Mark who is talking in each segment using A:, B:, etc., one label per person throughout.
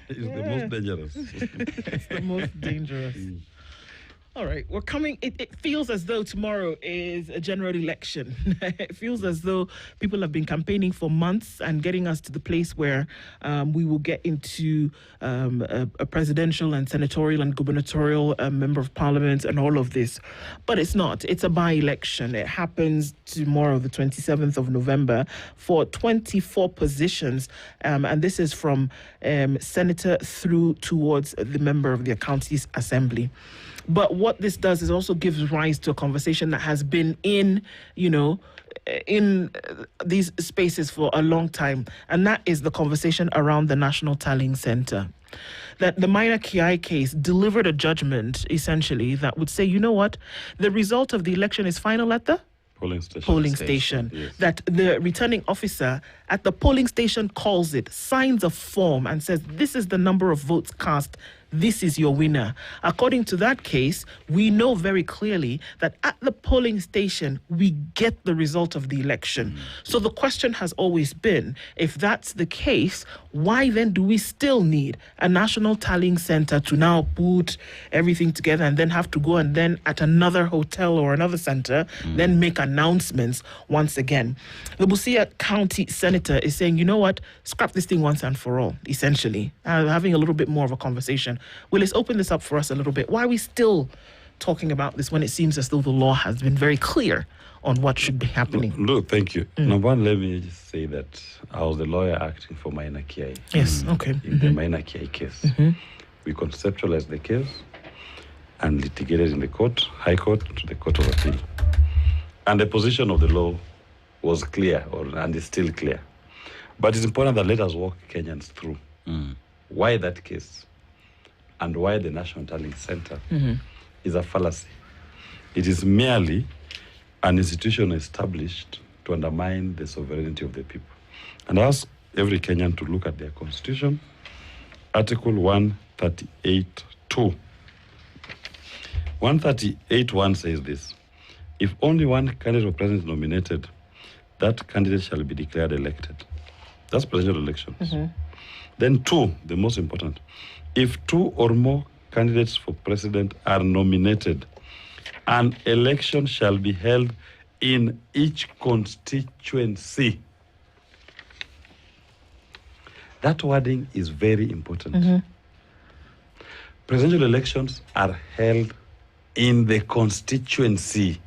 A: It's the most dangerous.
B: It's the most dangerous. All right, we're coming. It feels as though tomorrow is a general election. It feels as though people have been campaigning for months and getting us to the place where we will get into a presidential and senatorial and gubernatorial member of parliament and all of this. But it's not. It's a by-election. It happens tomorrow, the 27th of November, for 24 positions. And this is from senator through towards the member of the Counties Assembly. But what this does is also gives rise to a conversation that has been in these spaces for a long time. And that is the conversation around the National Tallying Center. That the Minor Kiai case delivered a judgment, essentially, that would say, you know what, the result of the election is final at the polling station.
A: Yes.
B: That the returning officer at the polling station calls it, signs a form and says, this is the number of votes cast. This is your winner. According to that case, we know very clearly that at the polling station, we get the result of the election. So the question has always been, if that's the case, why then do we still need a national tallying center to now put everything together and then have to go and then at another hotel or another center, then make announcements once again? The Busia County Senator is saying, you know what, scrap this thing once and for all, essentially. Having a little bit more of a conversation. Willis, open this up for us a little bit. Why are we still talking about this when it seems as though the law has been very clear on what should be happening?
A: Look, thank you. Number one, let me just say that I was the lawyer acting for Minor Kiai.
B: Yes, okay.
A: In the Minor Kiai case. We conceptualized the case and litigated in the court, High Court, to the Court of Appeal. And the position of the law was clear, and is still clear. But it's important that let us walk Kenyans through why that case and why the National Tallying Center is a fallacy. It is merely an institution established to undermine the sovereignty of the people. And I ask every Kenyan to look at their constitution, Article 138(2). 138(1) says this: if only one candidate for president is nominated, that candidate shall be declared elected. That's presidential elections. Then 2, the most important, if 2 or more candidates for president are nominated, an election shall be held in each constituency. That wording is very important. Presidential elections are held in the constituency.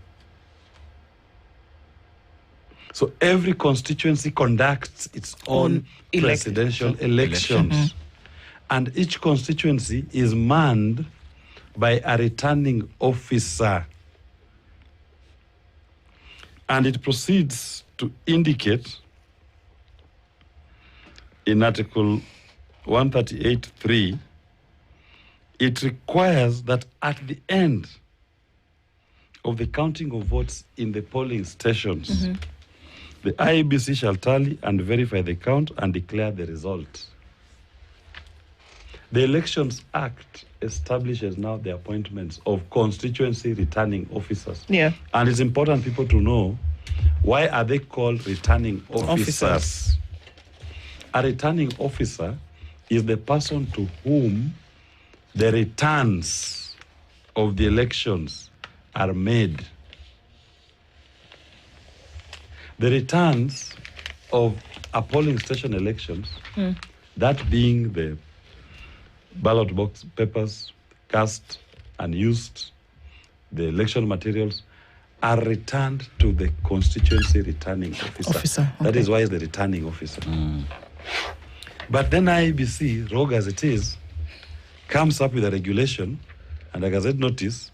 A: So every constituency conducts its own presidential elections. And each constituency is manned by a returning officer. And it proceeds to indicate in Article 138(3), it requires that at the end of the counting of votes in the polling stations, the IEBC shall tally and verify the count and declare the result. The Elections Act establishes now the appointments of constituency returning officers.
B: Yeah.
A: And it's important people to know, why are they called returning officers? A returning officer is the person to whom the returns of the elections are made. The returns of a polling station elections, that being the ballot box papers cast and used, the election materials, are returned to the constituency returning officer. That is why it's the returning officer. But then IEBC, rogue as it is, comes up with a regulation and a gazette notice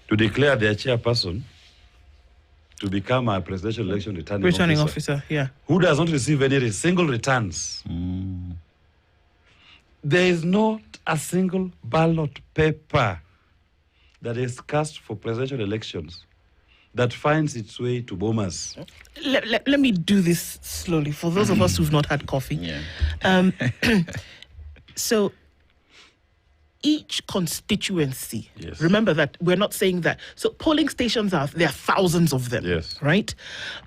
A: to declare their chairperson to become a presidential election returning officer.
B: Yeah.
A: Who does not receive any single returns. There is not a single ballot paper that is cast for presidential elections that finds its way to Bomas.
B: Let me do this slowly for those of us who've not had coffee.
C: Yeah.
B: So each constituency,
A: Yes.
B: remember that we're not saying that. So polling stations there are thousands of them,
A: Yes.
B: right?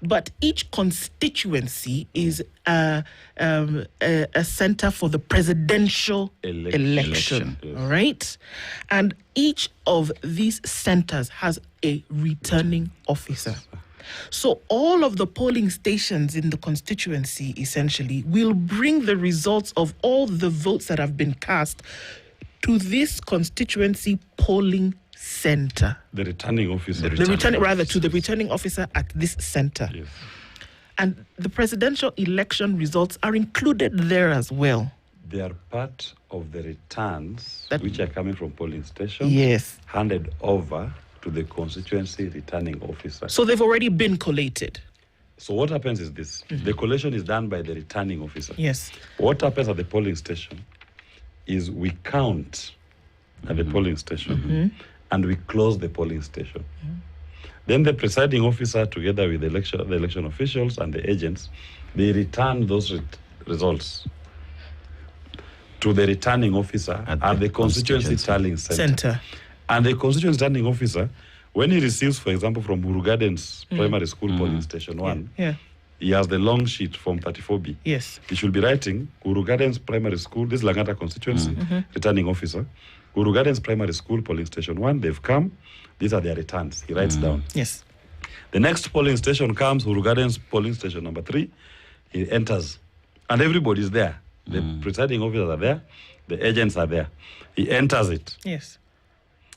B: But each constituency is a center for the presidential election.
A: Yes.
B: All right? And each of these centers has a returning officer. So all of the polling stations in the constituency essentially will bring the results of all the votes that have been cast to this constituency polling center.
A: The returning officer.
B: To the returning officer at this center.
A: Yes.
B: And the presidential election results are included there as well.
A: They are part of the returns which are coming from polling stations.
B: Yes.
A: Handed over to the constituency returning officer.
B: So they've already been collated.
A: So what happens is this. The collation is done by the returning officer.
B: Yes.
A: What happens at the polling station is we count at the polling station and we close the polling station. Then the presiding officer, together with the election officials and the agents, they return those results to the returning officer at the constituency tallying center. And the constituency tallying officer, when he receives, for example, from Uru Gardens Primary School polling station 1, he has the long sheet from 34B.
B: Yes.
A: He should be writing Uru Gardens Primary School, this is Langata constituency, returning officer. Uru Gardens Primary School polling station 1, they've come. These are their returns. He writes down.
B: Yes.
A: The next polling station comes, Uru Gardens polling station number 3. He enters. And everybody's there. The presiding officers are there. The agents are there. He enters it.
B: Yes.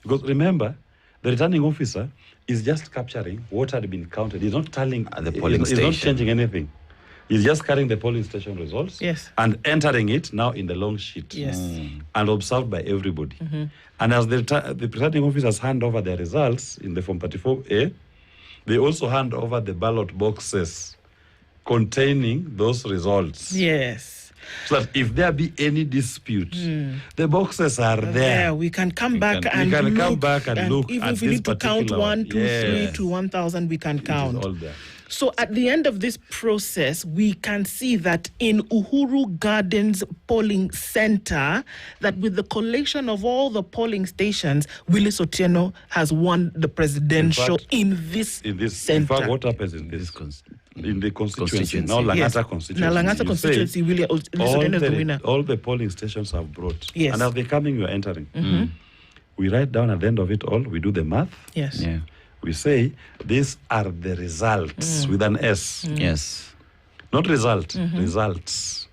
A: Because remember, the returning officer is just capturing what had been counted. He's not tallying
C: at the polling station.
A: He's not changing anything. He's just carrying the polling station results and entering it now in the long sheet and observed by everybody. And as the presiding officers hand over their results in the Form 34A, they also hand over the ballot boxes containing those results.
B: Yes.
A: So that if there be any dispute, the boxes are there.
B: We can come back and look. Even if we need to count 1, 2, 3 to 1,000, we can count.
A: It is all there.
B: So at the end of this process, we can see that in Uhuru Gardens polling center, that with the collation of all the polling stations, Willis Otieno has won the presidential in this center.
A: In fact, what happens in this in the constituency, now Langata constituency.
B: Now Langata constituency, Willis Otieno is the winner.
A: All the polling stations have brought. Yes. And as they're coming, you're entering. We write down at the end of it all, we do the math.
B: Yes.
C: Yeah.
A: We say, these are the results with an S.
C: Yes.
A: Not result, results.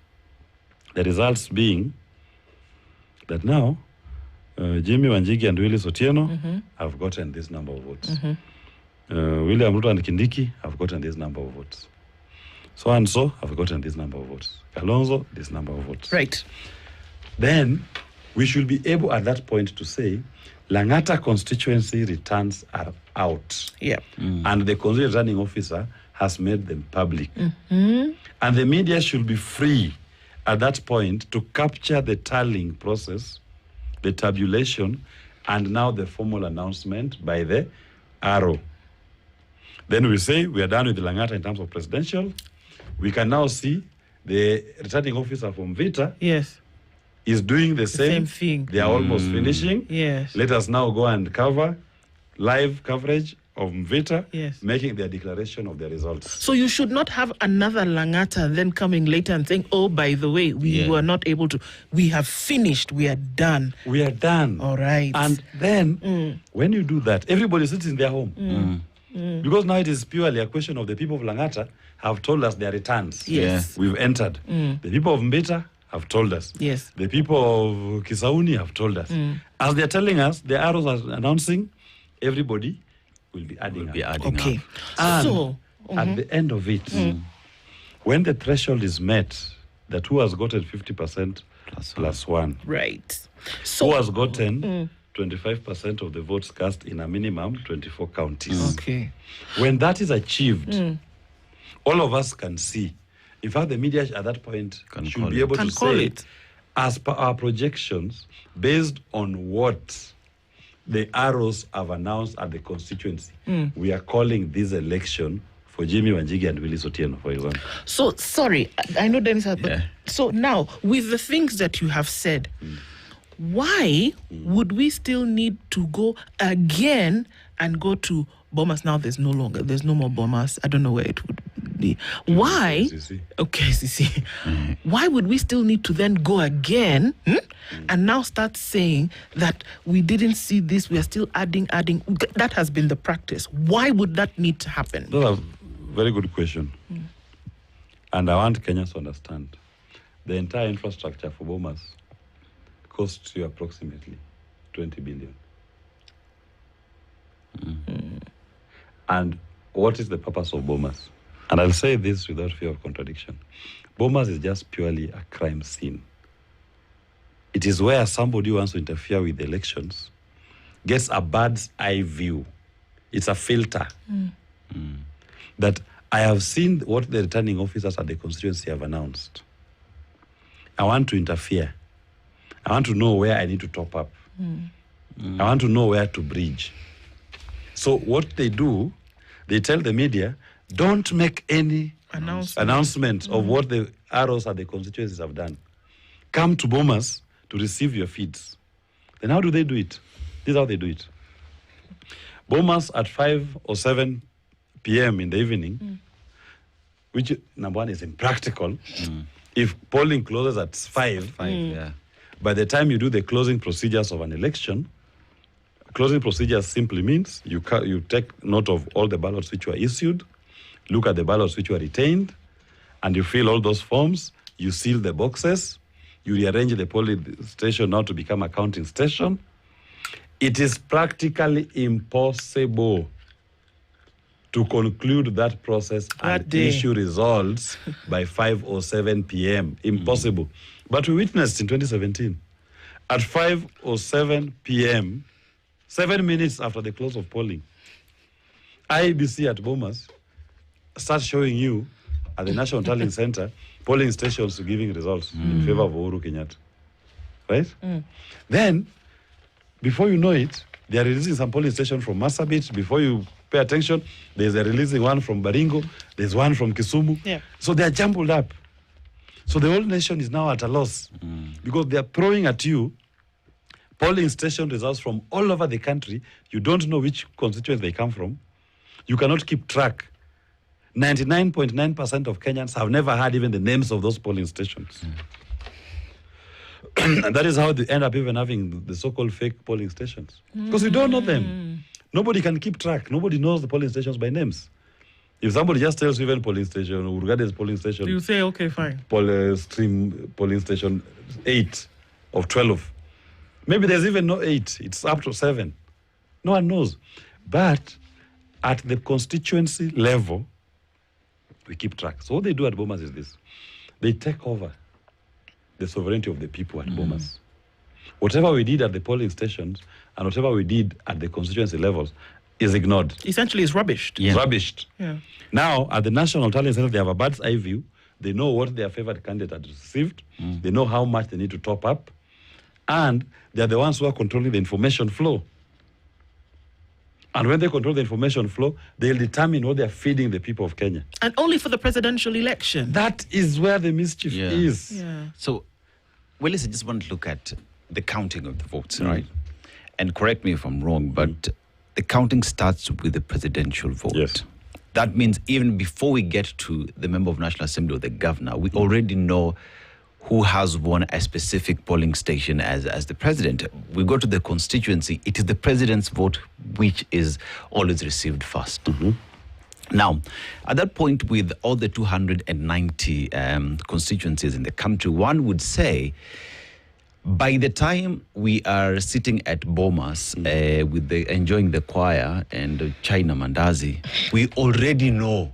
A: The results being that now, Jimmy Wanjigi and Willis Otieno have gotten this number of votes. William Ruto and Kindiki have gotten this number of votes. So and so have gotten this number of votes. Kalonzo, this number of votes.
B: Right.
A: Then we should be able at that point to say, Langata constituency returns are out.
B: Yeah.
A: And the constituency returning officer has made them public. And the media should be free at that point to capture the tallying process, the tabulation, and now the formal announcement by the arrow. Then we say we are done with the Langata in terms of presidential. We can now see the returning officer from Vita is doing the same
B: thing.
A: They are almost finishing.
B: Yes.
A: Let us now go and cover live coverage of Mvita, making their declaration of their results.
B: So you should not have another Langata then coming later and saying, oh, by the way, we were not able to. We have finished. We are done.
A: We are done.
B: All right.
A: And then when you do that, everybody sits in their home. Because now it is purely a question of the people of Langata have told us their returns.
B: Yes.
A: We've entered. The people of Mvita have told us.
B: Yes.
A: The people of Kisauni have told us. As they're telling us, the arrows are announcing, everybody will be adding up.
B: Okay.
A: And
B: so,
A: at the end of it, when the threshold is met, that who has gotten 50% plus one.
B: Right. So,
A: who has gotten 25% of the votes cast in a minimum 24 counties.
B: Okay.
A: When that is achieved, all of us can see. In fact, the media at that point should be able to say, as per our projections, based on what the arrows have announced at the constituency, we are calling this election for Jimmy Wanjigi and Willis Otieno, for example.
B: So, sorry, I know Dennis has... So now, with the things that you have said, Why would we still need to go again and go to Bomas? Now there's no more Bomas. I don't know where it would be. Why? Okay, Sisi. Why would we still need to then go again and now start saying that we didn't see this, we are still adding? That has been the practice. Why would that need to happen?
A: That's a very good question. And I want Kenyans to understand. The entire infrastructure for Bomas costs you approximately 20 billion. And what is the purpose of Bomas? And I'll say this without fear of contradiction. Bomas is just purely a crime scene. It is where somebody who wants to interfere with the elections gets a bird's eye view. It's a filter. That I have seen what the returning officers at the constituency have announced. I want to interfere. I want to know where I need to top up. I want to know where to bridge. So what they do, they tell the media, don't make any announcement of what the arrows at the constituencies have done. Come to Bomas to receive your feeds. Then how do they do it? This is how they do it. Bomas at 5 or 7 p.m. in the evening, which, number one, is impractical. If polling closes at 5, by the time you do the closing procedures of an election, closing procedures simply means you take note of all the ballots which were issued, look at the ballots which were retained, and you fill all those forms, you seal the boxes, you rearrange the polling station now to become a counting station. It is practically impossible to conclude that process and issue results by 5 or 7 p.m. Impossible. But we witnessed in 2017, at 5 or 7 p.m., 7 minutes after the close of polling, IEBC at Bomas starts showing you at the National Tallying Center polling stations giving results in favor of Uhuru Kenyatta. Right? Then, before you know it, they are releasing some polling station from Marsabit. Before you pay attention, there's a releasing one from Baringo, there's one from Kisumu. Yeah. So they are jumbled up. So the whole nation is now at a loss because they are throwing at you polling station results from all over the country. You don't know which constituents they come from. You cannot keep track. 99.9% of Kenyans have never heard even the names of those polling stations. And that is how they end up even having the so-called fake polling stations. Because you don't know them. Nobody can keep track. Nobody knows the polling stations by names. If somebody just tells you even polling station, Urgade's polling station,
B: you say, okay, fine.
A: Stream polling station 8 of 12. Maybe there's even no 8. It's up to 7. No one knows. But at the constituency level, we keep track. So what they do at Bomas is this. They take over the sovereignty of the people at Bomas. Whatever we did at the polling stations and whatever we did at the constituency levels is ignored.
B: Essentially, it's rubbished.
A: It's rubbished. Yeah. Now, at the National Tallying Center, they have a bird's eye view. They know what their favored candidate has received. They know how much they need to top up. And they're the ones who are controlling the information flow. And when they control the information flow, they'll determine what they're feeding the people of Kenya.
B: And only for the presidential election.
A: That is where the mischief is.
C: Yeah. So, Willis, I just want to look at the counting of the votes, right? And correct me if I'm wrong, but the counting starts with the presidential vote.
A: Yes.
C: That means even before we get to the member of National Assembly or the governor, we already know who has won a specific polling station as the president. We go to the constituency, it is the president's vote which is always received first. Now, at that point, with all the 290 constituencies in the country, one would say, by the time we are sitting at Bomas with enjoying the choir and China Mandazi, we already know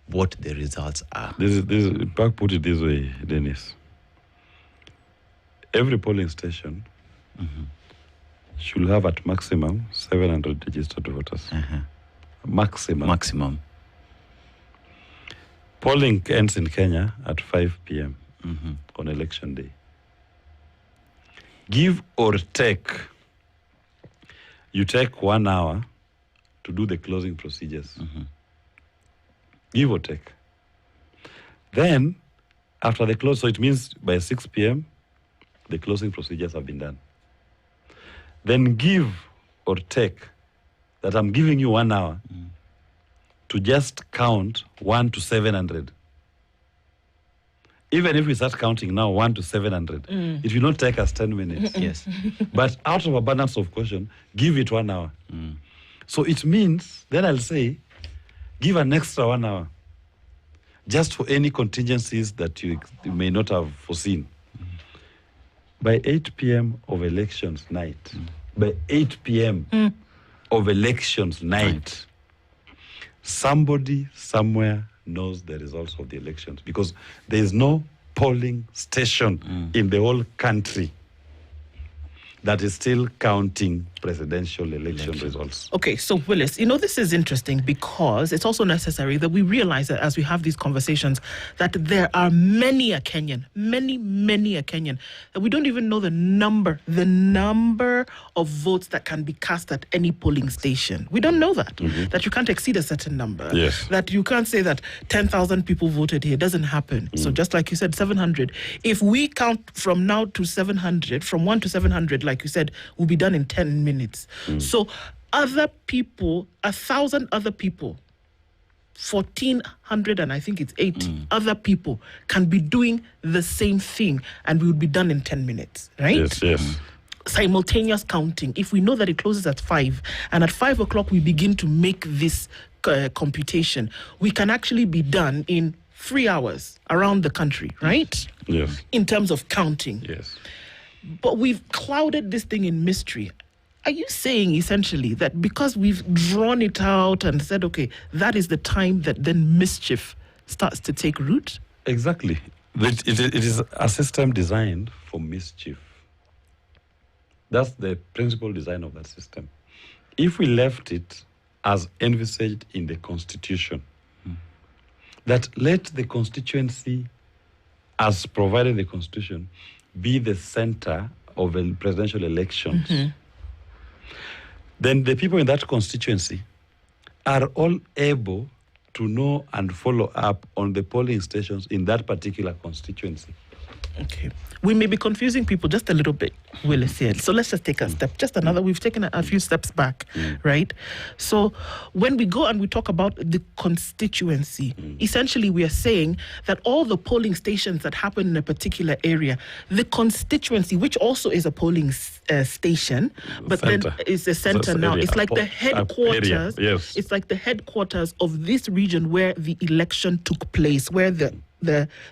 C: what the results are.
A: Back put it this way, Dennis. Every polling station should have at maximum 700 registered voters. Maximum. Polling ends in Kenya at 5 p.m. On election day. Give or take, you take 1 hour to do the closing procedures. Give or take. Then, after the close, so it means by 6 p.m., the closing procedures have been done. Then give or take that I'm giving you 1 hour to just count 1 to 700. Even if we start counting now 1 to 700, it will not take us 10 minutes.
C: Yes.
A: But out of abundance of caution, give it 1 hour. So it means, then I'll say, give an extra 1 hour, just for any contingencies that you may not have foreseen. By 8 p.m. of elections night, by 8 p.m. of elections night, somebody somewhere knows the results of the elections, because there is no polling station in the whole country that is still counting presidential election results.
B: Okay, so Willis, this is interesting because it's also necessary that we realize that as we have these conversations, that there are many a Kenyan, many a Kenyan, that we don't even know the number of votes that can be cast at any polling station. We don't know that, that you can't exceed a certain number.
A: Yes.
B: That you can't say that 10,000 people voted here. It doesn't happen. So just like you said, 700. If we count from now to 700, from 1 to 700, like you said, will be done in 10 minutes. So other people, 1,000 other people, 1,400 and I think it's 80 other people can be doing the same thing, and we would be done in 10 minutes, right?
A: Yes.
B: Simultaneous counting. If we know that it closes at 5, and at 5 o'clock we begin to make this computation, we can actually be done in 3 hours around the country, right?
A: Yes.
B: In terms of counting.
A: Yes.
B: But we've clouded this thing in mystery. Are you saying essentially that because we've drawn it out and said, okay, that is the time that then mischief starts to take root?
A: Exactly. It is a system designed for mischief. That's the principal design of that system. If we left it as envisaged in the Constitution, that let the constituency, as provided in the Constitution, be the center of presidential elections, then the people in that constituency are all able to know and follow up on the polling stations in that particular constituency.
B: Okay. We may be confusing people just a little bit, Willis here. So let's just take a step, we've taken a few steps back, right? So when we go and we talk about the constituency, essentially we are saying that all the polling stations that happen in a particular area, the constituency, which also is a polling station, but
A: Center.
B: then it's a center now.
A: Area.
B: It's like the headquarters.
A: Yes.
B: It's like the headquarters of this region where the election took place, where the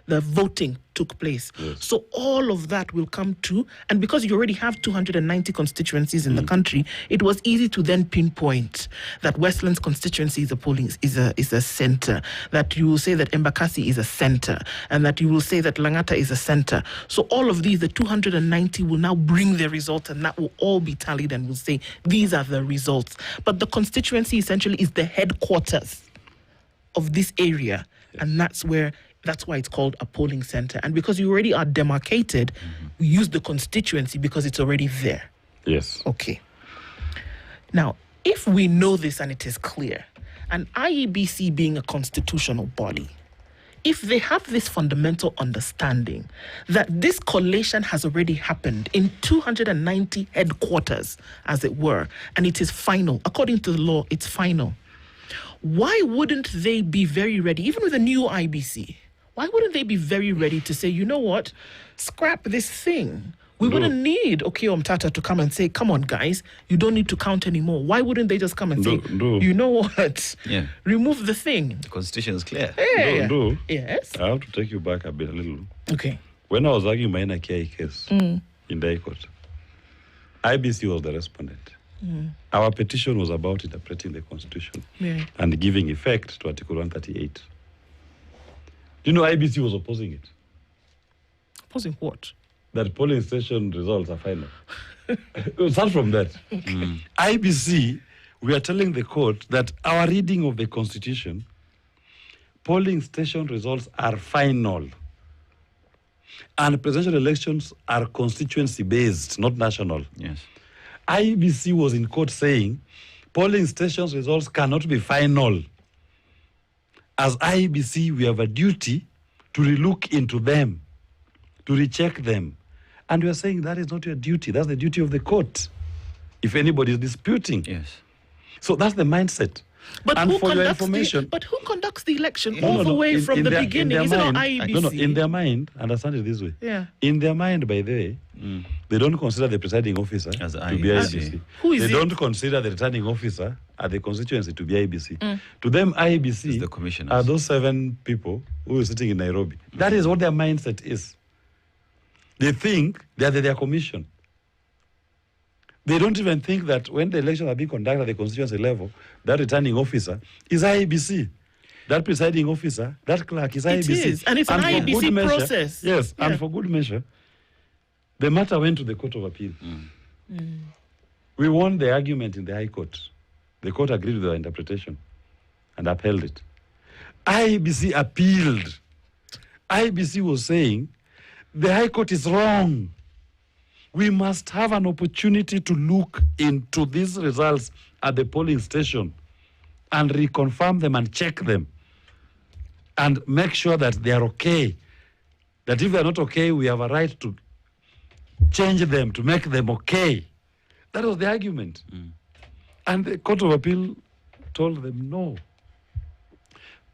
B: voting took place.
A: Yes.
B: So all of that will come to, and because you already have 290 constituencies in the country, it was easy to then pinpoint that Westland's constituency is a center, that you will say that Embakasi is a center, and that you will say that Langata is a center. So all of these, the 290 will now bring their results, and that will all be tallied and will say these are the results. But the constituency essentially is the headquarters of this area, and that's why it's called a polling center. And because you already are demarcated, we use the constituency because it's already there.
A: Yes.
B: Okay. Now, if we know this and it is clear, and IEBC being a constitutional body, if they have this fundamental understanding that this collation has already happened in 290 headquarters, as it were, and it is final, according to the law, it's final, why wouldn't they be very ready, even with a new IBC? Why wouldn't they be very ready to say, you know what, scrap this thing? We wouldn't need Okio Mtata to come and say, come on, guys, you don't need to count anymore. Why wouldn't they just come and say, you know what, remove the thing?
C: The Constitution is clear.
B: Yes.
A: I have to take you back a little.
B: Okay.
A: When I was arguing my Nakia case in the High Court, IBC was the respondent. Our petition was about interpreting the Constitution and giving effect to Article 138. Do you know IBC was opposing it?
B: Opposing what?
A: That polling station results are final. Start from that. IBC, we are telling the court that our reading of the Constitution, polling station results are final. And presidential elections are constituency-based, not national.
C: Yes.
A: IEBC was in court saying polling stations results cannot be final. As IEBC, we have a duty to relook into them, to recheck them, And we are saying that is not your duty. That's the duty of the court. If anybody is disputing.
C: Yes.
A: So that's the mindset.
B: But
A: and
B: who
A: for your
B: conducts
A: information,
B: who conducts the election
A: No,
B: all
A: no,
B: the
A: no.
B: way
A: In-
B: from
A: in
B: the
A: their-
B: beginning?
A: in
B: Is
A: their
B: it not
A: mind-
B: IEBC?
A: No, in their mind, understand it this way.
B: Yeah.
A: In their mind, by the way, they don't consider the presiding officer
C: As
A: to
C: IEBC.
A: be IEBC.
B: Who is
A: they
B: it?
A: don't consider the returning officer at the constituency to be IEBC. To them, IEBC
C: It's the commissioners.
A: are those 7 people who are sitting in Nairobi. That is what their mindset is. They think they are their commission. They don't even think that when the elections are being conducted at the constituency level, that returning officer is IEBC. That presiding officer, that clerk is IEBC.
B: It is, and it's an
A: for
B: IEBC
A: good measure-
B: process.
A: Yes,
B: Yeah.
A: and for good measure, the matter went to the Court of Appeal. We won the argument in the High Court. The court agreed with our interpretation and upheld it. IEBC appealed. IEBC was saying, the High Court is wrong. We must have an opportunity to look into these results at the polling station and reconfirm them and check them and make sure that they are okay. That if they are not okay, we have a right to change them, to make them okay. That was the argument. And the Court of Appeal told them, no.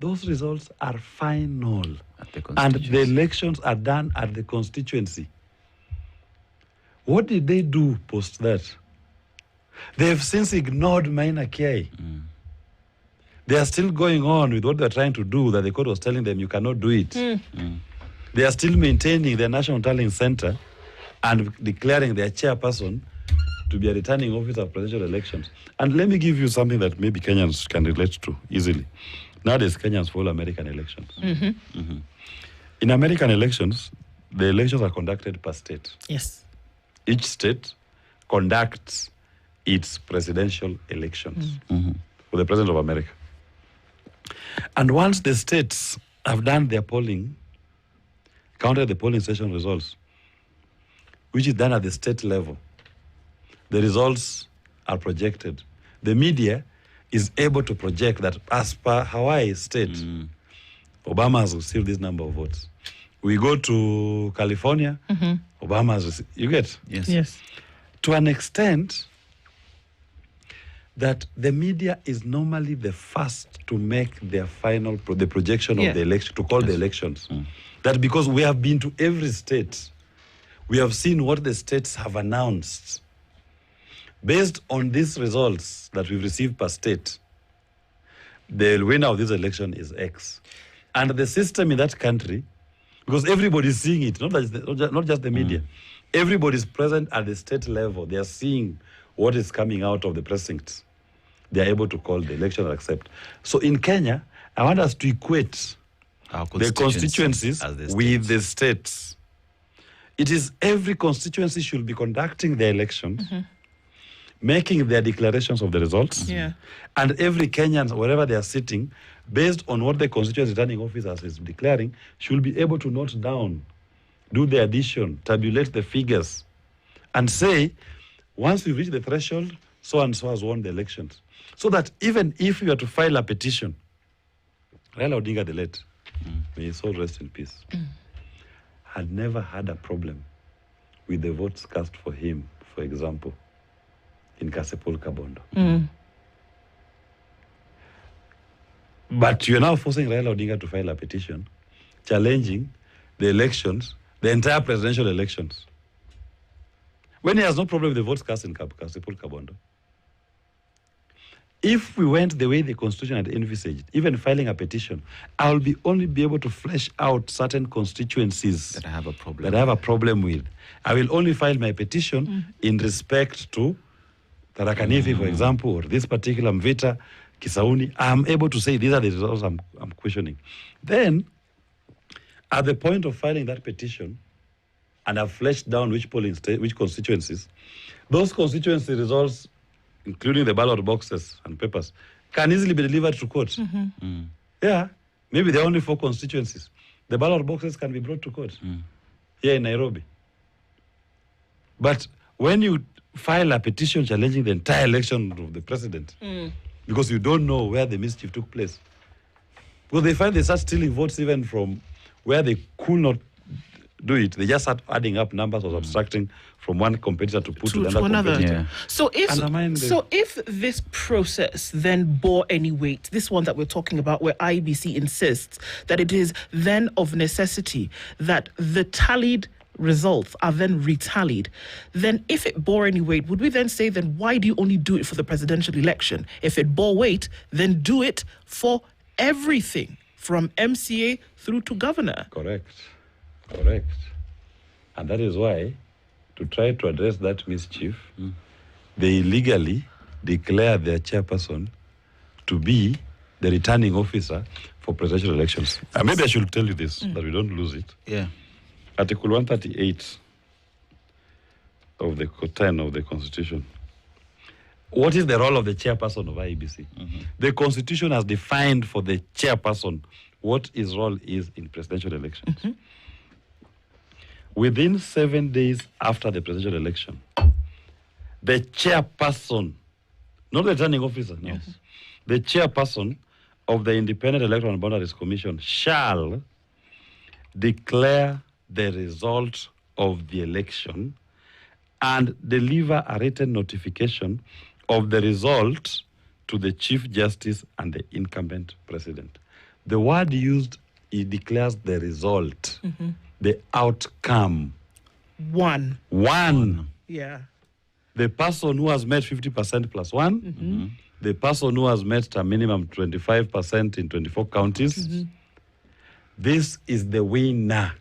A: Those results are final.
C: At the
A: And the
C: constituency.
A: elections are done at the constituency. What did they do post that? They have since ignored minor KI. They are still going on with what they're trying to do, that the court was telling them you cannot do it. They are still maintaining their National Tallying Center and declaring their chairperson to be a returning officer of presidential elections. And let me give you something that maybe Kenyans can relate to easily. Nowadays, Kenyans follow American elections. In American elections, the elections are conducted per state.
B: Yes.
A: Each state conducts its presidential elections for the President of America. And once the states have done their polling, counted the polling station results, which is done at the state level, the results are projected. The media is able to project that as per Hawaii state, Obama has received this number of votes. We go to California, Obama has received, you get?
C: Yes.
B: Yes.
A: To an extent that the media is normally the first to make their final, the projection
B: Yeah.
A: of the election, to call the elections. That because we have been to every state, we have seen what the states have announced. Based on these results that we've received per state, the winner of this election is X. And the system in that country, because everybody is seeing it, not just the media. Everybody is present at the state level. They are seeing what is coming out of the precincts. They are able to call the election and accept. So in Kenya, I want us to equate
C: Our
A: the constituencies
C: as the
A: with
C: states.
A: the states. It is every constituency should be conducting their elections, making their declarations of the results,
B: Yeah.
A: and every Kenyan, wherever they are sitting, based on what the constituency returning officer is declaring, should be able to note down, do the addition, tabulate the figures, and say, once we reach the threshold, so and so has won the elections. So that even if you are to file a petition, Raila Odinga the late, may his soul rest in peace, had never had a problem with the votes cast for him, for example, in Kasipul Kabondo. But you're now forcing Raila Odinga to file a petition challenging the elections, the entire presidential elections, when he has no problem with the votes cast in Kasipul Kabondo. If we went the way the Constitution had envisaged, even filing a petition, I will only be able to flesh out certain constituencies
C: That I have a problem.
A: that I have a problem with. I will only file my petition in respect to Tharaka-Nithi, for example, or this particular Mvita, Kisauni. I'm able to say these are the results I'm questioning. Then, at the point of filing that petition, and I've fleshed down which constituencies, those constituency results, including the ballot boxes and papers, can easily be delivered to court. Yeah, maybe there are only 4 constituencies. The ballot boxes can be brought to court here in Nairobi. But when you file a petition challenging the entire election of the president, because you don't know where the mischief took place, because they find they start stealing votes even from where they could not do it. They just start adding up numbers or subtracting from one competitor to put to
B: another.
A: competitor.
C: Yeah.
B: So if this process then bore any weight, this one that we're talking about, where IEBC insists that it is then of necessity that the tallied results are then retallied, then if it bore any weight, would we then say, then why do you only do it for the presidential election? If it bore weight, then do it for everything from MCA through to governor.
A: Correct. And that is why, to try to address that mischief, they illegally declare their chairperson to be the returning officer for presidential elections. Maybe I should tell you this, that we don't lose it.
C: Yeah.
A: Article 138 of the 10 of the Constitution. What is the role of the chairperson of IEBC? The Constitution has defined for the chairperson what his role is in presidential elections. Within 7 days after the presidential election, the chairperson, not the returning officer, no, the chairperson of the Independent Electoral and Boundaries Commission shall declare the result of the election and deliver a written notification of the result to the Chief Justice and the incumbent president. The word used, he declares the result, the outcome.
B: One. Yeah.
A: The person who has met 50% plus one, the person who has met a minimum 25% in 24 counties, this is the winner.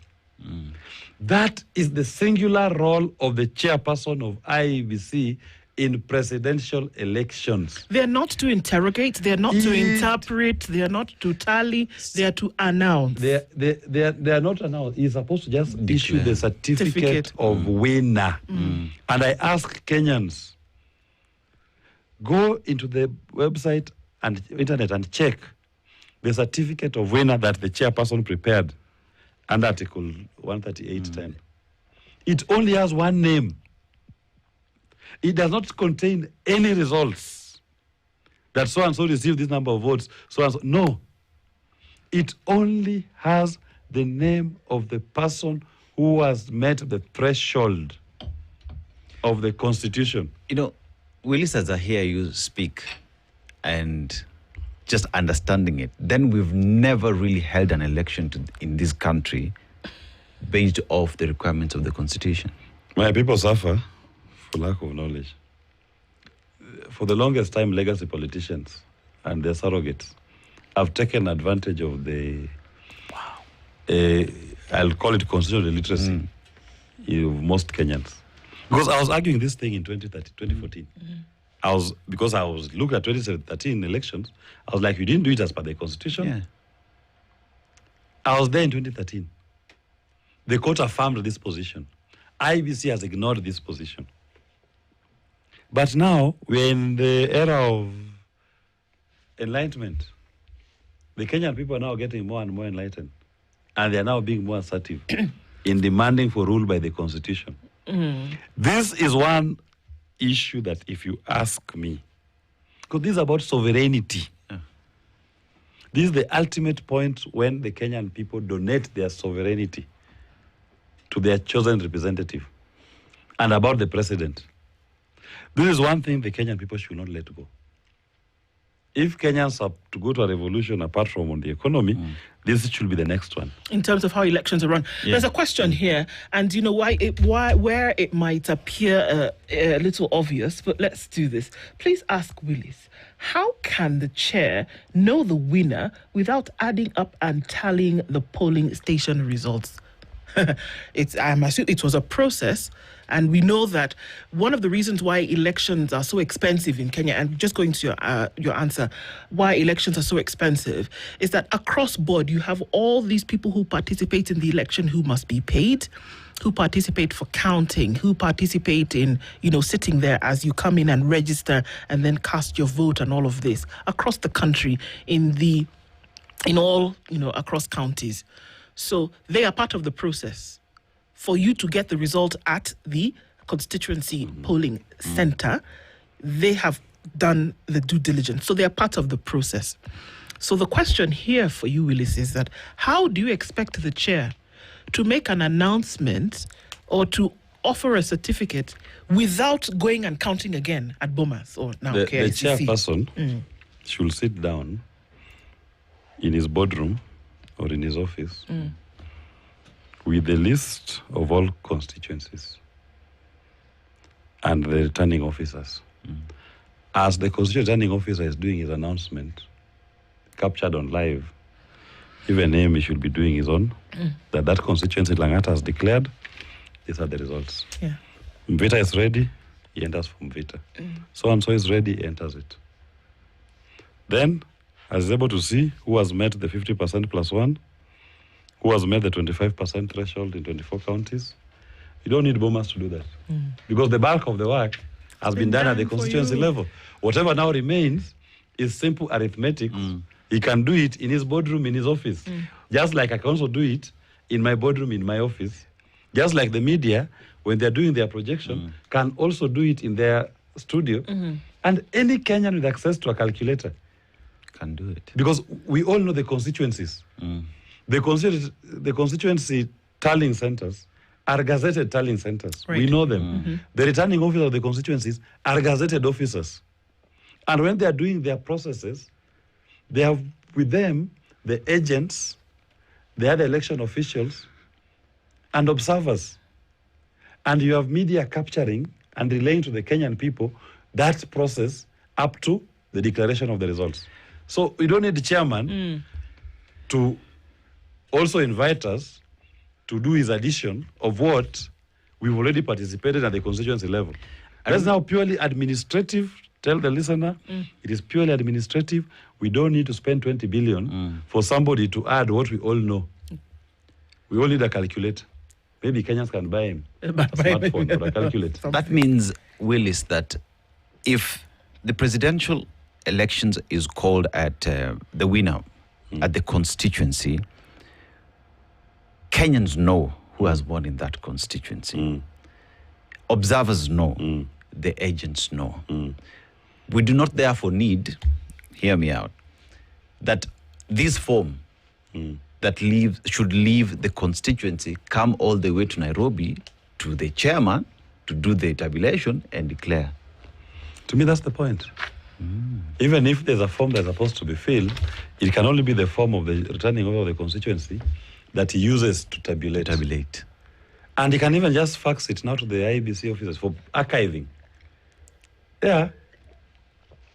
A: That is the singular role of the chairperson of IEBC in presidential elections.
B: They're not to interrogate, they're not to interpret, they're not to tally, they're to announce.
A: They are not announced. He's supposed to just issue the certificate of winner. And I ask Kenyans, go into the website and internet and check the certificate of winner that the chairperson prepared under Article 138.10. It only has one name. It does not contain any results that so-and-so received this number of votes, so-and-so. No. It only has the name of the person who has met the threshold of the Constitution.
C: You know, Willis, as I hear you speak and just understanding it, then we've never really held an election in this country based off the requirements of the Constitution.
A: My people suffer for lack of knowledge. For the longest time, legacy politicians and their surrogates have taken advantage of the, I'll call it constitutional illiteracy of most Kenyans. Because I was arguing this thing in 2014. Because I was looking at 2013 elections, I was like, you didn't do it as per the Constitution.
C: Yeah.
A: I was there in 2013. The court affirmed this position. IEBC has ignored this position. But now we're in the era of enlightenment. The Kenyan people are now getting more and more enlightened. And they are now being more assertive in demanding for rule by the Constitution. This is one issue that, if you ask me, because this is about sovereignty. This is the ultimate point when the Kenyan people donate their sovereignty to their chosen representative and about the president. This is one thing the Kenyan people should not let go. If Kenyans are to go to a revolution apart from on the economy, this should be the next one.
B: In terms of how elections are run. There's a question here, and you know where it might appear a little obvious, but let's do this. Please ask Willis, how can the chair know the winner without adding up and tallying the polling station results? I'm assuming it was a process, and we know that one of the reasons why elections are so expensive in Kenya, and just going to your answer, why elections are so expensive, is that across board you have all these people who participate in the election who must be paid, who participate for counting, who participate in, sitting there as you come in and register and then cast your vote and all of this across the country in all across counties. So they are part of the process. For you to get the result at the constituency polling center, they have done the due diligence. So they are part of the process. So the question here for you, Willis, is that how do you expect the chair to make an announcement or to offer a certificate without going and counting again at Bomas or now
A: The
B: KICC?
A: chairperson should sit down in his boardroom or in his office with the list of all constituencies and the returning officers. As the constituent returning officer is doing his announcement, captured on live, even him, he should be doing his own, that constituency Langata has declared, these are the results.
B: Yeah.
A: Mvita is ready, he enters from Mvita. So-and-so is ready, he enters it. Then, as he's able to see who has met the 50% plus one, who has met the 25% threshold in 24 counties, you don't need Bomas to do that. Because the bulk of the work has been done at the constituency level. Whatever now remains is simple arithmetic. He can do it in his boardroom, in his office. Just like I can also do it in my boardroom, in my office. Just like the media, when they're doing their projection, can also do it in their studio. And any Kenyan with access to a calculator
C: can do it.
A: Because we all know the constituencies. The constituency tallying centers are gazetted tallying centers.
B: Right.
A: We know them. The returning officers of the constituencies are gazetted officers. And when they are doing their processes, they have with them the agents, the other election officials, and observers. And you have media capturing and relaying to the Kenyan people that process up to the declaration of the results. So we don't need the chairman to also invite us to do his addition of what we've already participated at the constituency level. That's now purely administrative. Tell the listener, it is purely administrative. We don't need to spend 20 billion for somebody to add what we all know. We all need a calculator. Maybe Kenyans can buy him a smartphone or a calculator.
C: That means, Willis, that if the presidential elections is called at the winner at the constituency, Kenyans know who has won in that constituency. Observers know. The agents know. We do not therefore need, hear me out, that this form that should leave the constituency come all the way to Nairobi to the chairman to do the tabulation and declare.
A: To me, that's the point. Even if there's a form that's supposed to be filled, it can only be the form of the returning over of the constituency that he uses to tabulate. And he can even just fax it now to the IEBC officers for archiving. Yeah.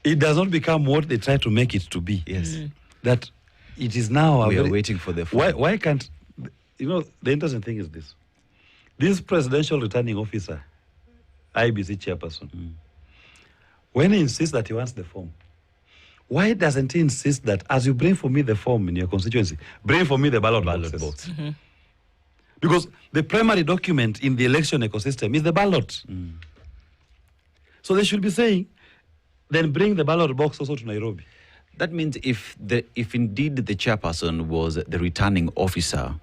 A: It does not become what they try to make it to be.
C: Yes.
A: That it is now...
C: We are waiting for the form.
A: Why can't... You know, the interesting thing is this. This presidential returning officer, IEBC chairperson, when he insists that he wants the form, why doesn't he insist that as you bring for me the form in your constituency, bring for me the ballot box? Because the primary document in the election ecosystem is the ballot. So they should be saying, then bring the ballot box also to Nairobi.
C: That means if indeed the chairperson was the returning officer,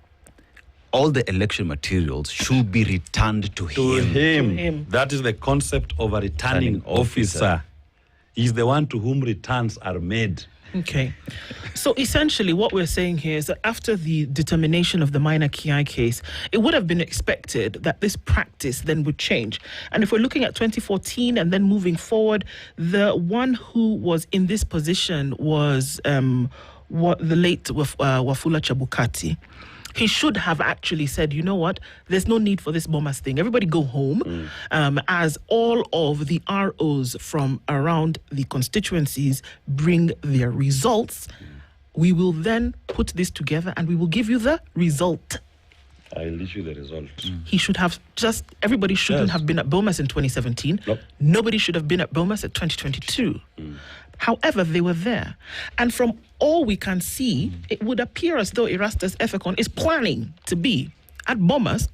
C: all the election materials should be returned to him.
A: That is the concept of a returning officer. He's the one to whom returns are made.
B: Okay. So essentially what we're saying here is that after the determination of the minor KI case, it would have been expected that this practice then would change. And if we're looking at 2014 and then moving forward, the one who was in this position was the late Wafula Chebukati. He should have actually said, you know what, there's no need for this Bomas thing. Everybody go home. As all of the ROs from around the constituencies bring their results, we will then put this together and we will give you the result.
A: I'll issue the result.
B: He should have everybody shouldn't have been at Bomas in 2017.
A: Nope.
B: Nobody should have been at Bomas at 2022. However, they were there. And from all we can see, it would appear as though Erastus Ethicon is planning to be at Bomas,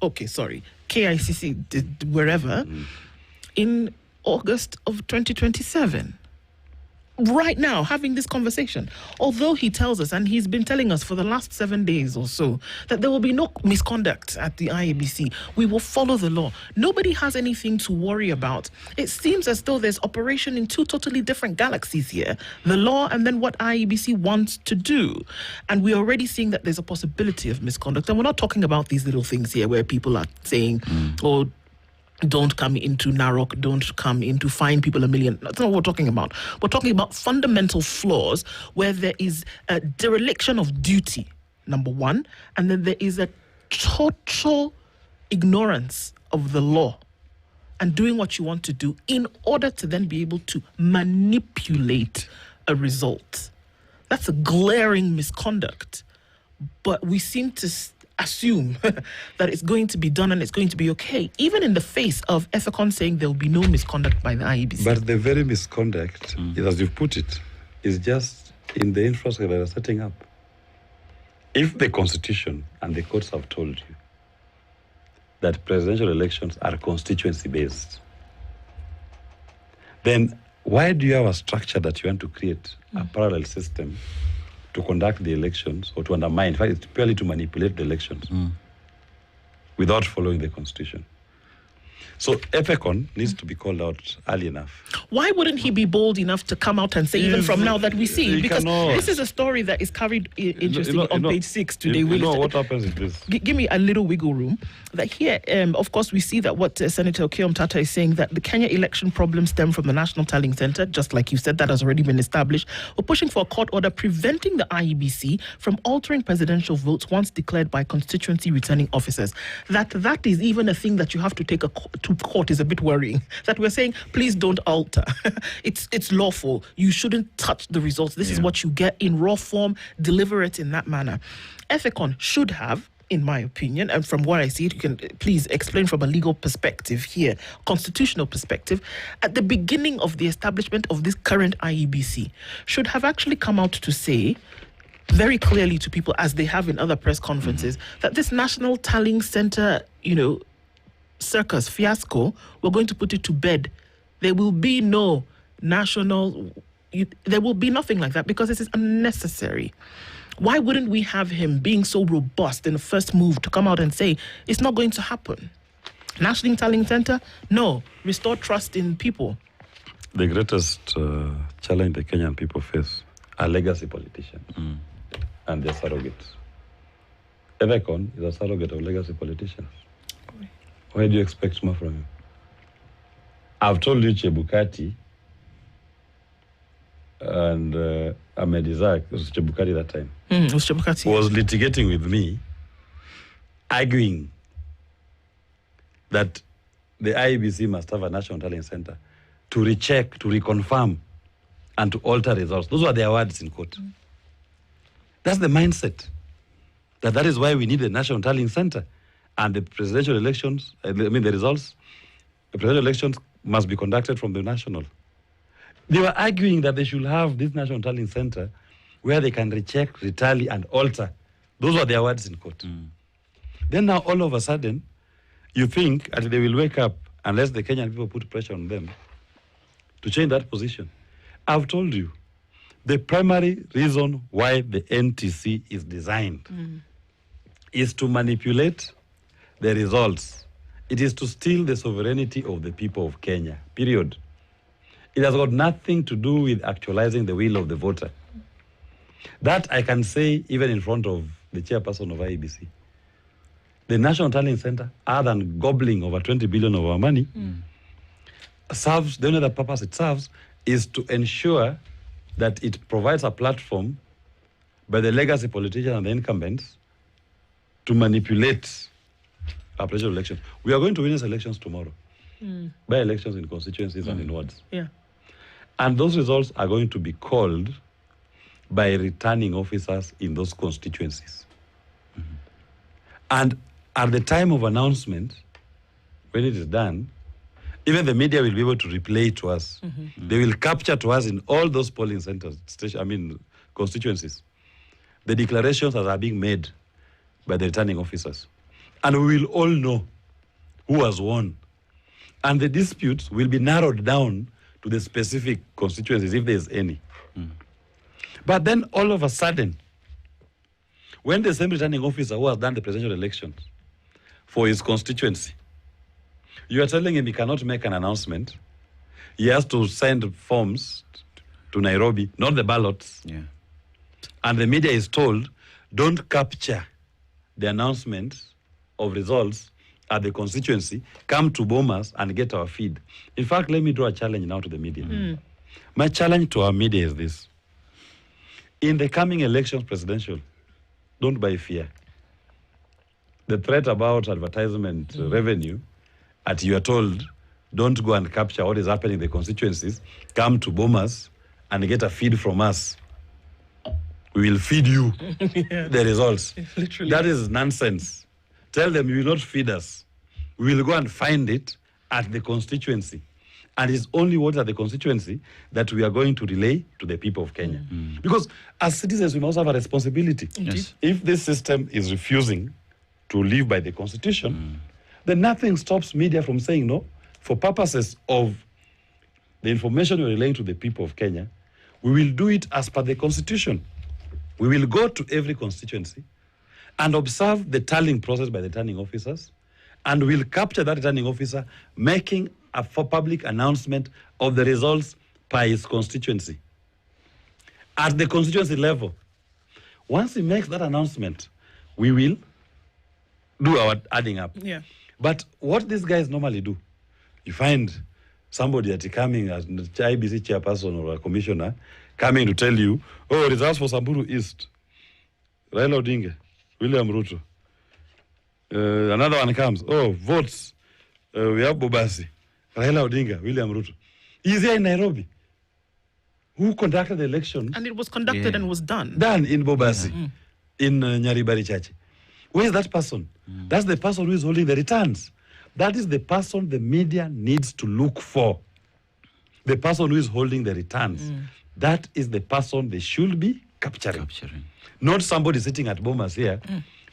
B: KICC, wherever, in August of 2027. right now having this conversation, although he tells us, and he's been telling us for the last 7 days or so, that there will be no misconduct at the IEBC. We will follow the law. Nobody has anything to worry about. It seems as though there's operation in two totally different galaxies here, the law and then what IEBC wants to do. And we're already seeing that there's a possibility of misconduct. And we're not talking about these little things here where people are saying, oh, don't come into Narok, don't come into fine people $1 million. That's not what we're talking about. We're talking about fundamental flaws where there is a dereliction of duty, number one, and then there is a total ignorance of the law and doing what you want to do in order to then be able to manipulate a result. That's a glaring misconduct. But we seem to assume that it's going to be done and it's going to be okay, even in the face of EFECON saying there will be no misconduct by the IEBC.
A: But the very misconduct, as you've put it, is just in the infrastructure that are setting up. If the Constitution and the courts have told you that presidential elections are constituency-based, then why do you have a structure that you want to create a parallel system to conduct the elections or to undermine? In fact, it's purely to manipulate the elections without following the Constitution. So EFECON needs to be called out early enough.
B: Why wouldn't he be bold enough to come out and say, even from now, that we see? Because this is a story that is carried interestingly on page 6 today.
A: You know what happens is this.
B: Give me a little wiggle room. That here, of course, we see that what Senator Okiya Omtata is saying, that the Kenya election problem stem from the National Tallying Center, just like you said, that has already been established. We're pushing for a court order preventing the IEBC from altering presidential votes once declared by constituency returning officers. That is even a thing that you have to take to court is a bit worrying. That we're saying, please don't alter. It's lawful. You shouldn't touch the results. This is what you get in raw form. Deliver it in that manner. EFECON should have, in my opinion, and from what I see, you can please explain from a legal perspective here, constitutional perspective, at the beginning of the establishment of this current IEBC, should have actually come out to say very clearly to people, as they have in other press conferences, that this National Tallying Center, circus, fiasco, we're going to put it to bed. There will be no there will be nothing like that because this is unnecessary. Why wouldn't we have him being so robust in the first move to come out and say, it's not going to happen? National Tallying Center? No. Restore trust in people.
A: The greatest challenge the Kenyan people face are legacy politicians and their surrogates. EFECON is a surrogate of legacy politicians. Why do you expect more from him? I've told you Chebukati and Ahmed Isaac, it was Chebukati that time,
B: It was Chebukati.
A: was litigating with me, arguing that the IEBC must have a National Tallying Center to recheck, to reconfirm, and to alter results. Those were their words in court. That's the mindset. That is why we need a National Tallying Center. And the presidential elections, the results, the presidential elections must be conducted from the national. They were arguing that they should have this National Tallying Center where they can recheck, retally, and alter. Those were their words in court. Then now, all of a sudden, you think that they will wake up unless the Kenyan people put pressure on them to change that position. I've told you, the primary reason why the NTC is designed is to manipulate the results. It is to steal the sovereignty of the people of Kenya, period. It has got nothing to do with actualizing the will of the voter. That I can say even in front of the chairperson of IEBC. The National Tallying Center, other than gobbling over 20 billion of our money, serves, the only other purpose it serves is to ensure that it provides a platform by the legacy politicians and the incumbents to manipulate our presidential elections. We are going to win these elections tomorrow. By elections in constituencies and in wards.
B: Yeah.
A: And those results are going to be called by returning officers in those constituencies. And at the time of announcement, when it is done, even the media will be able to replay to us. They will capture to us in all those polling centers, constituencies, the declarations that are being made by the returning officers. And we will all know who has won. And the disputes will be narrowed down to the specific constituencies, if there's any. But then all of a sudden, when the same returning officer who has done the presidential elections for his constituency, you are telling him he cannot make an announcement, he has to send forms to Nairobi, not the ballots.
C: Yeah.
A: And the media is told, don't capture the announcement of results at the constituency, come to Bomas and get our feed. In fact, let me draw a challenge now to the media. My challenge to our media is this. In the coming elections, presidential, don't buy fear. The threat about advertisement revenue, at you are told, don't go and capture what is happening in the constituencies, come to Bomas and get a feed from us. We will feed you the results.
B: Literally.
A: That is nonsense. Tell them you will not feed us. We will go and find it at the constituency. And it's only what at the constituency that we are going to relay to the people of Kenya. Because as citizens, we must have a responsibility.
C: Yes.
A: If this system is refusing to live by the constitution, then nothing stops media from saying no. For purposes of the information we're relaying to the people of Kenya, we will do it as per the constitution. We will go to every constituency and observe the tallying process by the returning officers, and we'll capture that returning officer making a public announcement of the results by his constituency. At the constituency level, once he makes that announcement, we will do our adding up.
B: Yeah.
A: But what these guys normally do, you find somebody that is coming as an IEBC chairperson or a commissioner coming to tell you, oh, results for Samburu East, Raila Odinga, William Ruto. Another one comes, oh, votes, we have Bobasi, Raila Odinga, William Ruto. He's here in Nairobi. Who conducted the election?
B: And it was conducted and was done.
A: Done in Bobasi, in Nyaribari Church. Where is that person? That's the person who is holding the returns. That is the person the media needs to look for. The person who is holding the returns. That is the person they should be capturing. Not somebody sitting at Bomas here,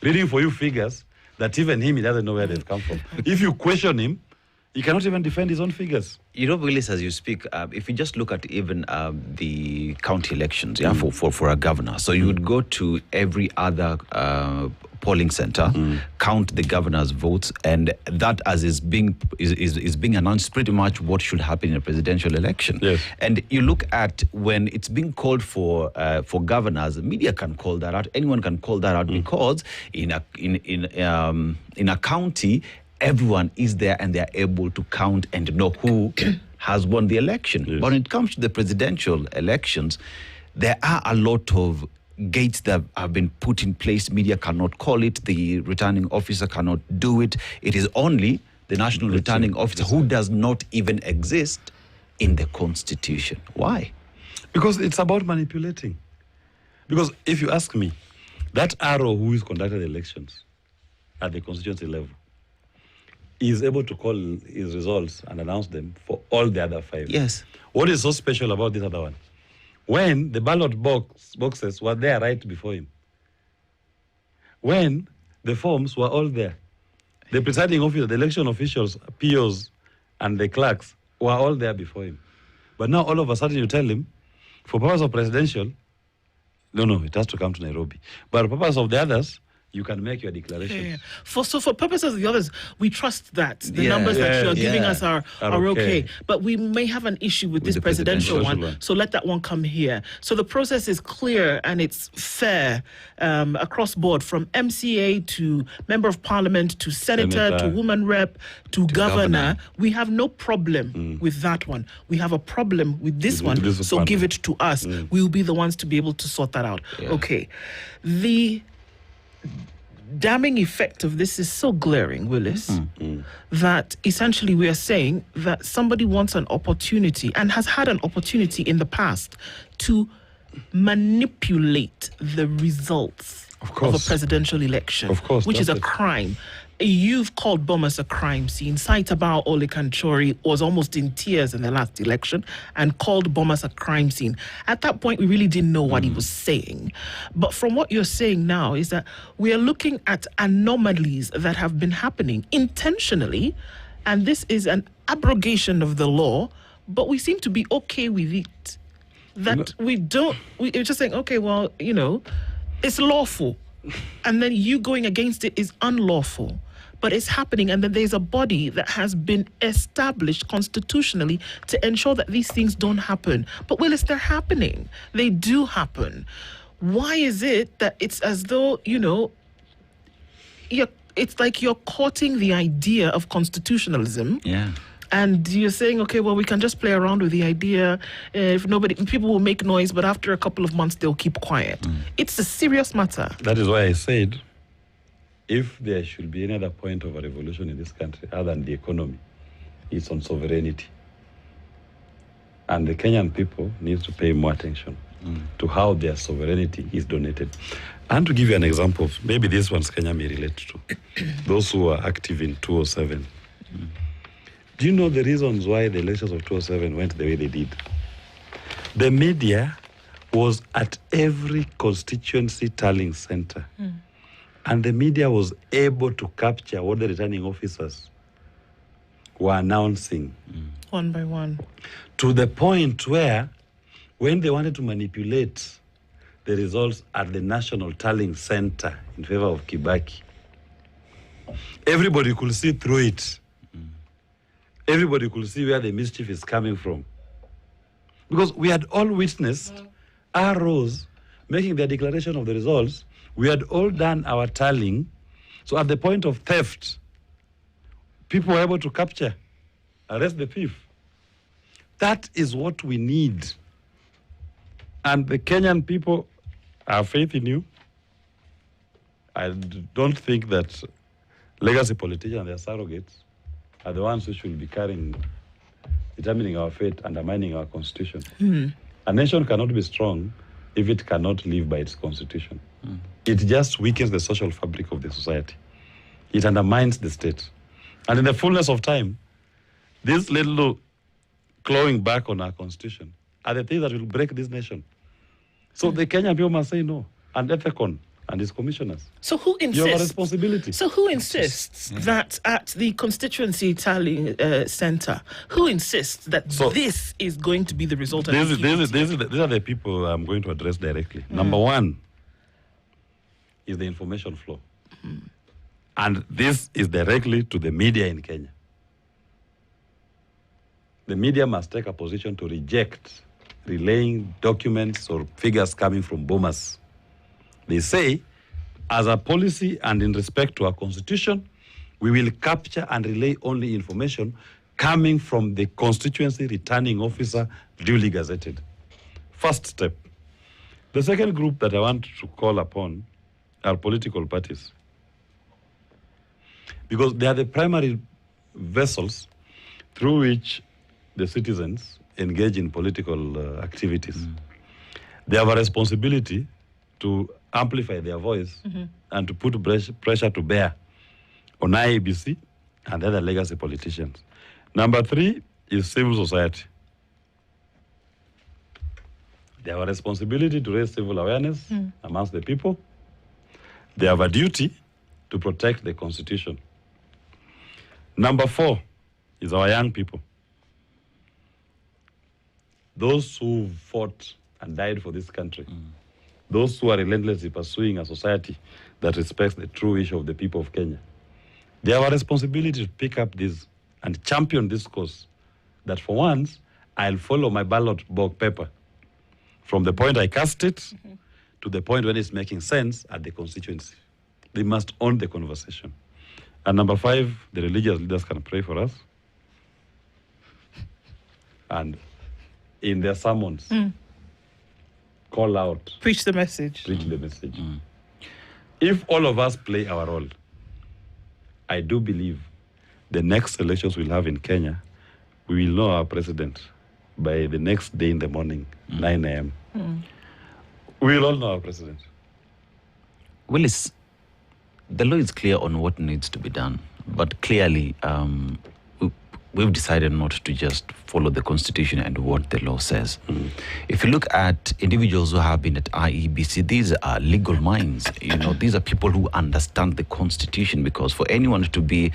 A: reading for you figures that even him, he doesn't know where they've come from. If you question him, he cannot even defend his own figures.
C: You know, Willis, as you speak, if you just look at even the county elections, for a governor, so you would go to every other polling center, count the governor's votes, and that, as is being announced, pretty much what should happen in a presidential election.
A: Yes.
C: And you look at when it's being called for governors, the media can call that out. Anyone can call that out because in a county, everyone is there and they're able to count and know who has won the election.
A: Yes.
C: But when it comes to the presidential elections, there are a lot of gates that have been put in place. Media cannot call it. The returning officer cannot do it. It is only the national returning officer who does not even exist in the constitution. Why?
A: Because it's about manipulating. Because if you ask me, that arrow who is conducting the elections at the constituency level is able to call his results and announce them for all the other 5.
C: Yes.
A: What is so special about this other one? When the ballot boxes were there right before him, when the forms were all there, the presiding officer, the election officials, POs, and the clerks were all there before him. But now all of a sudden you tell him, for purpose of presidential, no, it has to come to Nairobi. But for purpose of the others, you can make your declarations.
B: Yeah. For purposes of the others, we trust that the numbers that you're giving us are okay. But we may have an issue with this presidential one. So let that one come here. So the process is clear and it's fair across board, from MCA to Member of Parliament to Senator to Woman Rep to Governor. We have no problem with that one. We have a problem with this one. So give it to us. We'll be the ones to be able to sort that out. Yeah. Okay. The damning effect of this is so glaring, Willis, that essentially we are saying that somebody wants an opportunity and has had an opportunity in the past to manipulate the results of a presidential election, which is a crime. You've called Bomas a crime scene. Saitabao Ole Kanchori was almost in tears in the last election and called Bomas a crime scene. At that point, we really didn't know what he was saying. But from what you're saying now is that we are looking at anomalies that have been happening intentionally, and this is an abrogation of the law but we seem to be okay with it. That we're just saying, okay, well, it's lawful. And then you going against it is unlawful. But it's happening, and then there's a body that has been established constitutionally to ensure that these things don't happen. But Willis, they're happening. They do happen. Why is it that it's as though, it's like you're courting the idea of constitutionalism?
C: Yeah.
B: And you're saying, okay, well, we can just play around with the idea. People will make noise, but after a couple of months, they'll keep quiet. It's a serious matter.
A: That is why I said, if there should be any other point of a revolution in this country other than the economy, it's on sovereignty. And the Kenyan people need to pay more attention to how their sovereignty is donated. And to give you an example, maybe this one's Kenya may relate to. Those who are active in 207. Do you know the reasons why the elections of 207 went the way they did? The media was at every constituency tallying center. And the media was able to capture what the returning officers were announcing.
B: One by one.
A: To the point where, when they wanted to manipulate the results at the National Tallying Center in favor of Kibaki, everybody could see through it. Everybody could see where the mischief is coming from. Because we had all witnessed ROs making their declaration of the results. We had all done our tallying. So at the point of theft, people were able to capture, arrest the thief. That is what we need. And the Kenyan people have faith in you. I don't think that legacy politicians and their surrogates are the ones who should be determining our fate, undermining our constitution. A nation cannot be strong if it cannot live by its constitution. It just weakens the social fabric of the society. It undermines the state. And in the fullness of time, this little clawing back on our constitution are the things that will break this nation. So the Kenyan people must say no. And Ethicon and his commissioners.
B: So who insists?
A: You have a responsibility.
B: So who insists that at the constituency tallying center, who insists that this is going to be the result of
A: these are the people I'm going to address directly. Number one is the information flow. And this is directly to the media in Kenya. The media must take a position to reject relaying documents or figures coming from boomers. They say, as a policy and in respect to our constitution, we will capture and relay only information coming from the constituency returning officer duly gazetted. First step. The second group that I want to call upon are political parties. Because they are the primary vessels through which the citizens engage in political activities. They have a responsibility to amplify their voice and to put pressure to bear on IEBC and other legacy politicians. Number three is civil society. They have a responsibility to raise civil awareness amongst the people. They have a duty to protect the constitution. Number four is our young people. Those who fought and died for this country. Those who are relentlessly pursuing a society that respects the true issue of the people of Kenya. They have a responsibility to pick up this and champion this cause. That for once, I'll follow my ballot box paper from the point I cast it to the point when it's making sense at the constituency. They must own the conversation. And number five, the religious leaders can pray for us. And in their sermons, call out.
B: Preach the message.
A: Preach the message. If all of us play our role, I do believe the next elections we'll have in Kenya, we will know our president by the next day in the morning, 9 a.m. We will all know our president.
C: Willis, the law is clear on what needs to be done, but clearly we've decided not to just follow the constitution and what the law says. If you look at individuals who have been at IEBC, these are legal minds. You know, these are people who understand the constitution, because for anyone to be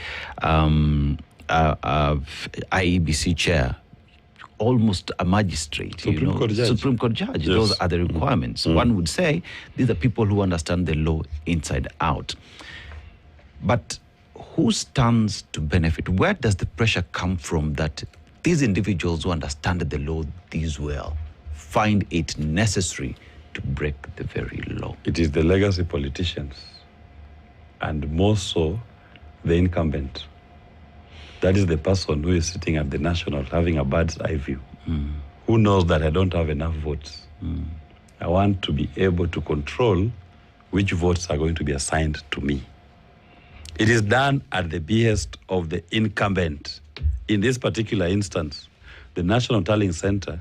C: IEBC chair, almost a magistrate,
A: Supreme Court judge.
C: Supreme Court judge.
A: Yes.
C: Those are the requirements. One would say these are people who understand the law inside out. But who stands to benefit? Where does the pressure come from that these individuals who understand the law this well find it necessary to break the very law?
A: It is the legacy politicians, and more so the incumbent. That is the person who is sitting at the national having a bird's eye view, who knows that I don't have enough votes. I want to be able to control which votes are going to be assigned to me. It is done at the behest of the incumbent. In this particular instance, the National Tallying Center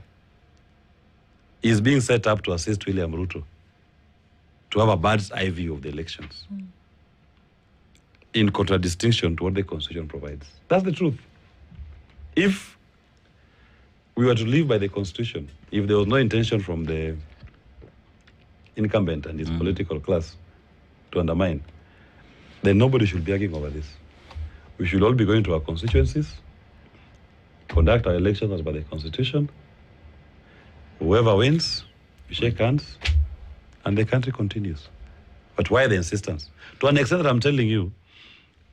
A: is being set up to assist William Ruto to have a bird's eye view of the elections, in contradistinction to what the Constitution provides. That's the truth. If we were to live by the Constitution, if there was no intention from the incumbent and his political class to undermine, then nobody should be arguing over this. We should all be going to our constituencies, conduct our elections as per the Constitution. Whoever wins, we shake hands, and the country continues. But why the insistence? To an extent that I'm telling you,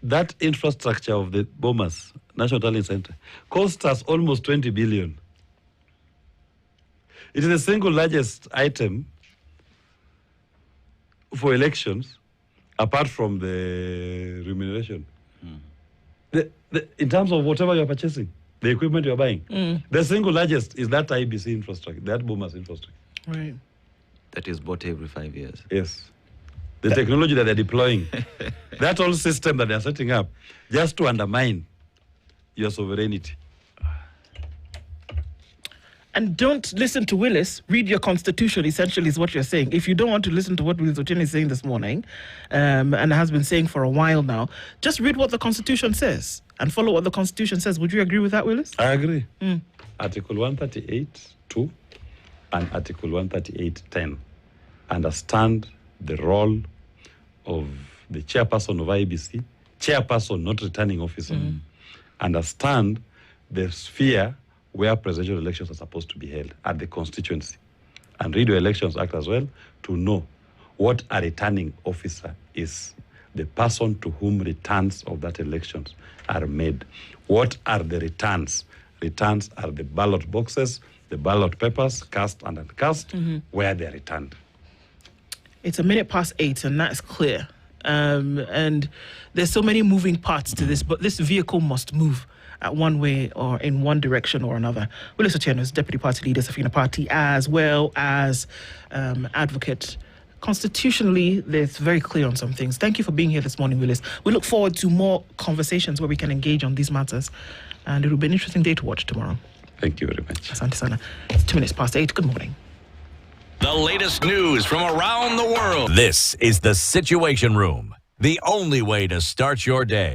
A: that infrastructure of the Bomas National Tallying Center cost us almost 20 billion. It is the single largest item for elections, apart from the remuneration. In terms of whatever you're purchasing, the equipment you're buying, the single largest is that IEBC infrastructure, that Bomas infrastructure.
B: Right.
C: That is bought every 5 years.
A: Yes. The technology that they're deploying, that whole system that they're setting up, just to undermine your sovereignty.
B: And don't listen to Willis. Read your constitution, essentially, is what you're saying. If you don't want to listen to what Willis Otieno is saying this morning, and has been saying for a while now, just read what the Constitution says and follow what the Constitution says. Would you agree with that, Willis?
A: I agree. Article 138.2 and Article 138.10 understand the role of the chairperson of IEBC, chairperson, not returning officer, understand the sphere where presidential elections are supposed to be held at the constituency, and read your Elections Act as well to know what a returning officer is, the person to whom returns of that elections are made. What are the returns? Returns are the ballot boxes, the ballot papers, cast and uncast, where they're returned.
B: It's 8:01, and that's clear. And there's so many moving parts to this, but this vehicle must move at one way or in one direction or another. Willis Otieno is Deputy Party Leader, Safina Party, as well as advocate. Constitutionally, it's very clear on some things. Thank you for being here this morning, Willis. We look forward to more conversations where we can engage on these matters, and it will be an interesting day to watch tomorrow.
A: Thank you very much.
B: Asante sana. It's 8:02. Good morning.
D: The latest news from around the world.
E: This is the Situation Room, the only way to start your day.